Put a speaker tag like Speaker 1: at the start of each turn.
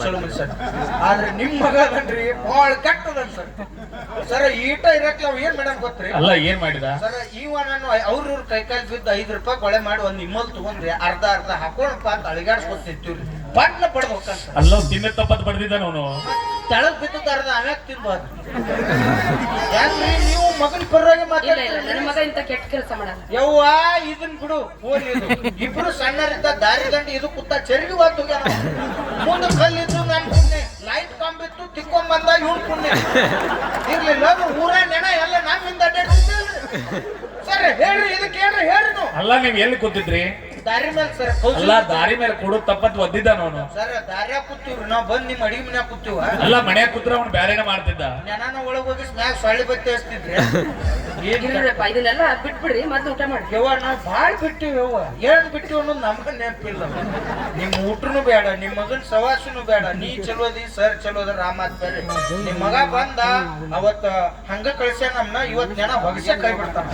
Speaker 1: ಚಲೋ ಮನುಷ್ಯ ಆದ್ರೆ ನಿಮ್ ಮಗ ಅದನ್ರಿ ಬಾಳ ಕೆಟ್ಟದನ್ ಸರ್. ಸರ್ ಈಟ ಇರಕ್ ನಾವ್ ಏನ್ ಮೇಡಮ್ ಗೊತ್ತ್ರಿ?
Speaker 2: ಅಲ್ಲ ಏನ್ ಮಾಡಿದ
Speaker 1: ಸರ್ ಇವ ನಾನು ಅವ್ರ ಕೈಕಾಲ್ ಬಿದ್ದು 5 ರೂಪಾಯಿ ಕೊಳೆ ಮಾಡಿ ಒಂದ್ ನಿಮ್ಮಲ್ ತಗೊಂಡ್ರಿ ಅರ್ಧ ಹಾಕೊಂಡಪ್ಪ ಅಂತ ಅಳಿಗಾಡ್ಸ್ಕೊತಿರ್ತೀವ್ರಿ ಪಟ್ನ ಪಡೆದ್ ಹೋಗ್ತಾನ.
Speaker 2: ಅಲ್ಲ ತಿನ್ನ ತಪ್ಪತ್ ಬಡ್ದಿದ್ದಾನ ಅವನು.
Speaker 1: ತೆಳಗ್ ಬಿದ್ದದ ಅರ್ಧ ಆಮ್ಯಾಗ ತಿನ್ಬಾರ್ದು. ಯಾಕ್ರಿ ನೀವು ಮಗನ ಪರವಾಗಿ
Speaker 3: ನನ್ನ ಮಗ ಇಂತ ಕೆಟ್ಟ ಕೆಲಸ ಮಾಡಲ್ಲ.
Speaker 1: ಯವ್ವ ಇದನ್ ಬಿಡು ಹೋಗ್ಲಿ ಇದು. ಇಬ್ರು ಸಣ್ಣರಿದ್ದ ದಾರಿ ದಂಡಿ ಇದು ಕುತ್ತ ಚರಿಗೆ ಹೊತ್ತು ಮುಂದೆ ಕಲ್ಲಿದ್ದು ನನ್ ಪುಣ್ಯ ಲೈಟ್ ಕಂಬಿತ್ತು ತಿಕ್ಕೊಂಡ್ ಬಂದ ಇವ್ನ ಪುಣ್ಯ ಇರ್ಲಿಲ್ಲ ಊರ ನೆನ ಎಲ್ಲ ನಮ್ಮಿಂದ ಸರ್ ಹೇಳ್ರಿ ಇದಕ್ಕೆ ಹೇಳ್ರಿ ನೀವು.
Speaker 2: ಅಲ್ಲ ನೀವ್ ಎಲ್ಲಿ ಕೂತಿದ್ರಿ?
Speaker 1: ದಾರಿ ಮೇಲೆ ಸರ್.
Speaker 2: ಅಲ್ಲ ದಾರಿ ಮೇಲೆ ಕೊಡು ತಪ್ಪತ್ ಒದ್ದಿದ್ದಾನ ಅವನು.
Speaker 1: ಸರ್ ದಾರ್ಯಾಗ ಕೂತೀವ್ರಿ ನಾವ್ ಬಂದ್ ನಿಮ್ ಅಡಿಗೆ ಮನ್ಯಾಗ ಕೂತೀವ.
Speaker 2: ಅಲ್ಲ ಮನ್ಯಾಗ ಕೂತ್ರ ಅವ್ನು ಬ್ಯಾರೇನ ಮಾಡ್ತಿದ್ದ.
Speaker 1: ನೆನಾನ ಒಳಗ್ ಹೋಗಿ ಸ್ನ್ಯಾಕ್ ಸೊಳ್ಳಿ ಬತ್ತಿ ಹಚ್ತಿದ್ರಿ.
Speaker 3: ಇದನ್ನೆಲ್ಲ ಬಿಟ್ಬಿಡ್ರಿ ಮತ್ತೆ ಊಟ ಮಾಡಿ.
Speaker 1: ಯವ್ವ ನಾವ್ ಬಾಳ್ ಬಿಟ್ಟಿವಿ ಯವ್ವ. ಏನ್ ಬಿಟ್ಟಿವಿ ಅನ್ನೋದು ನಮ್ಗ ನೆನಪಿಲ್ಲ. ನಿಮ್ ಊಟನು ಬೇಡ ನಿಮ್ ಮಗನ್ ಸವಾಸನು ಬೇಡ. ನೀ ಚಲೋದಿ ಸರ್ ಚಲೋದ ರಾಮಾತ್ ಬೇರೆ. ನಿಮ್ ಮಗ ಬಂದ ಅವತ್ತ ಹಂಗ ಕಳ್ಸ್ಯ ನಮ್ನ ಇವತ್ ನೆನ ಹೊಗಸ್ಯ ಕೈ ಬಿಡ್ತಾನ.